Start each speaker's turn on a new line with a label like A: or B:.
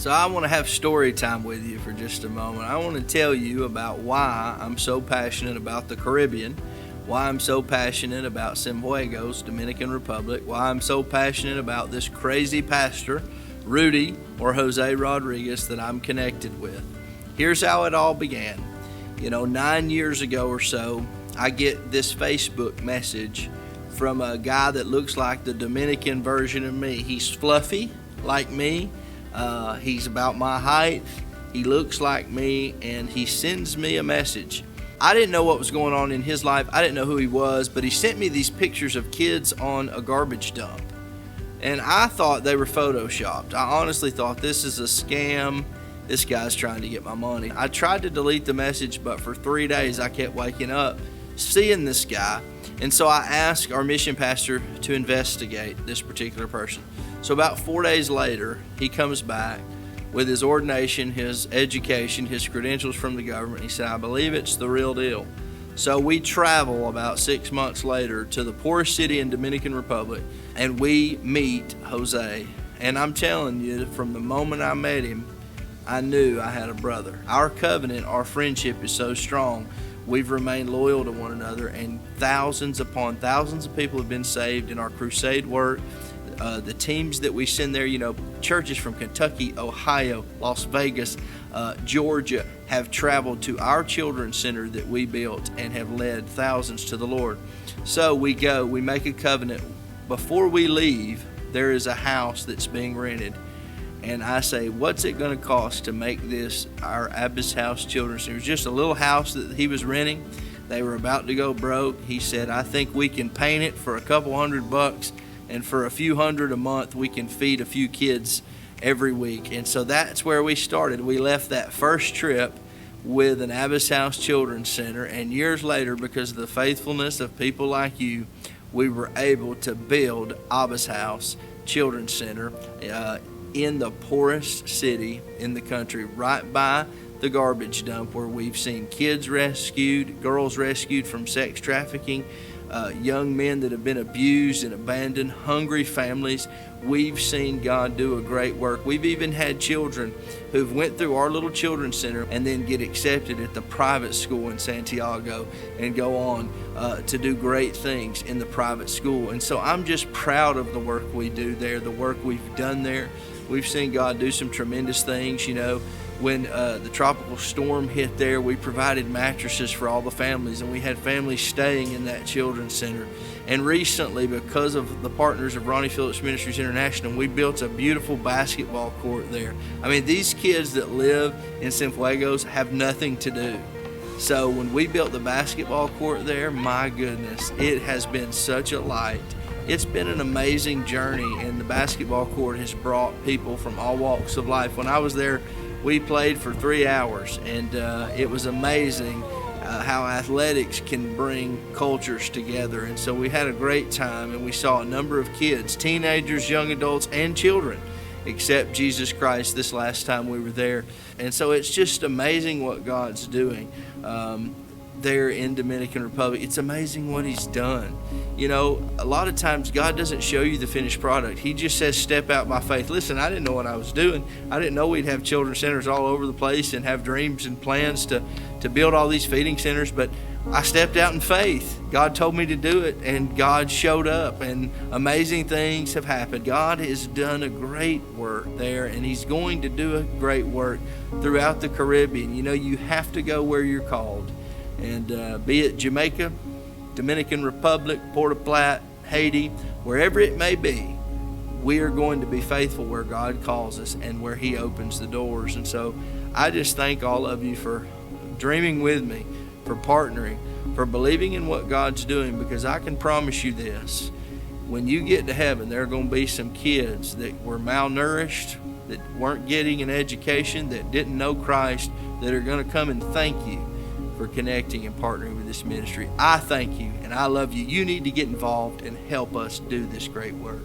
A: So I want to have story time with you for just a moment. I want to tell you about why I'm so passionate about the Caribbean, why I'm so passionate about Cienfuegos, Dominican Republic, why I'm so passionate about this crazy pastor, Rudy or Jose Rodriguez, that I'm connected with. Here's how it all began. 9 years ago or so, I get this Facebook message from a guy that looks like the Dominican version of me. He's fluffy like me. He's about my height. He looks like me, and he sends me a message. I didn't know what was going on in his life. I didn't know who he was, but he sent me these pictures of kids on a garbage dump. And I thought they were photoshopped. I honestly thought this is a scam. This guy's trying to get my money. I tried to delete the message, but for 3 days I kept waking up seeing this guy. And so I asked our mission pastor to investigate this particular person. So about 4 days later, he comes back with his ordination, his education, his credentials from the government. He said, I believe it's the real deal. So we travel about 6 months later to the poorest city in Dominican Republic, and we meet Jose. And I'm telling you, from the moment I met him, I knew I had a brother. Our covenant, our friendship is so strong. We've remained loyal to one another, and thousands upon thousands of people have been saved in our crusade work. The teams that we send there, churches from Kentucky, Ohio, Las Vegas, Georgia have traveled to our children's center that we built and have led thousands to the Lord. So we make a covenant. Before we leave, there is a house that's being rented. And I say, what's it going to cost to make this our Abbas House Children's Center? It was just a little house that he was renting. They were about to go broke. He said, I think we can paint it for a couple $100, and for a few hundred a month, we can feed a few kids every week. And so that's where we started. We left that first trip with an Abbas House Children's Center, and years later, because of the faithfulness of people like you, we were able to build Abbas House Children's Center in the poorest city in the country, right by the garbage dump, where we've seen kids rescued, girls rescued from sex trafficking, young men that have been abused and abandoned, hungry families. We've seen God do a great work. We've even had children who've went through our little children's center and then get accepted at the private school in Santiago and go on to do great things in the private school. And so I'm just proud of the work we do there, the work we've done there. We've seen God do some tremendous things. When the tropical storm hit there, we provided mattresses for all the families, and we had families staying in that children's center. And recently, because of the partners of Ronnie Phillips Ministries International, we built a beautiful basketball court there. I mean, these kids that live in Cienfuegos have nothing to do. So when we built the basketball court there, my goodness, it has been such a light. It's been an amazing journey, and the basketball court has brought people from all walks of life. When I was there, we played for 3 hours, and it was amazing how athletics can bring cultures together. And so we had a great time, and we saw a number of kids, teenagers, young adults, and children accept Jesus Christ this last time we were there. And so it's just amazing what God's doing there in Dominican Republic. It's amazing what He's done. A lot of times God doesn't show you the finished product. He just says, step out by faith. Listen, I didn't know what I was doing. I didn't know we'd have children's centers all over the place and have dreams and plans to build all these feeding centers, but I stepped out in faith. God told me to do it, and God showed up, and amazing things have happened. God has done a great work there, and He's going to do a great work throughout the Caribbean. You have to go where you're called. And be it Jamaica, Dominican Republic, Port au Plat, Haiti, wherever it may be, we are going to be faithful where God calls us and where He opens the doors. And so I just thank all of you for dreaming with me, for partnering, for believing in what God's doing, because I can promise you this. When you get to heaven, there are going to be some kids that were malnourished, that weren't getting an education, that didn't know Christ, that are going to come and thank you for connecting and partnering with this ministry. I thank you, and I love you. You need to get involved and help us do this great work.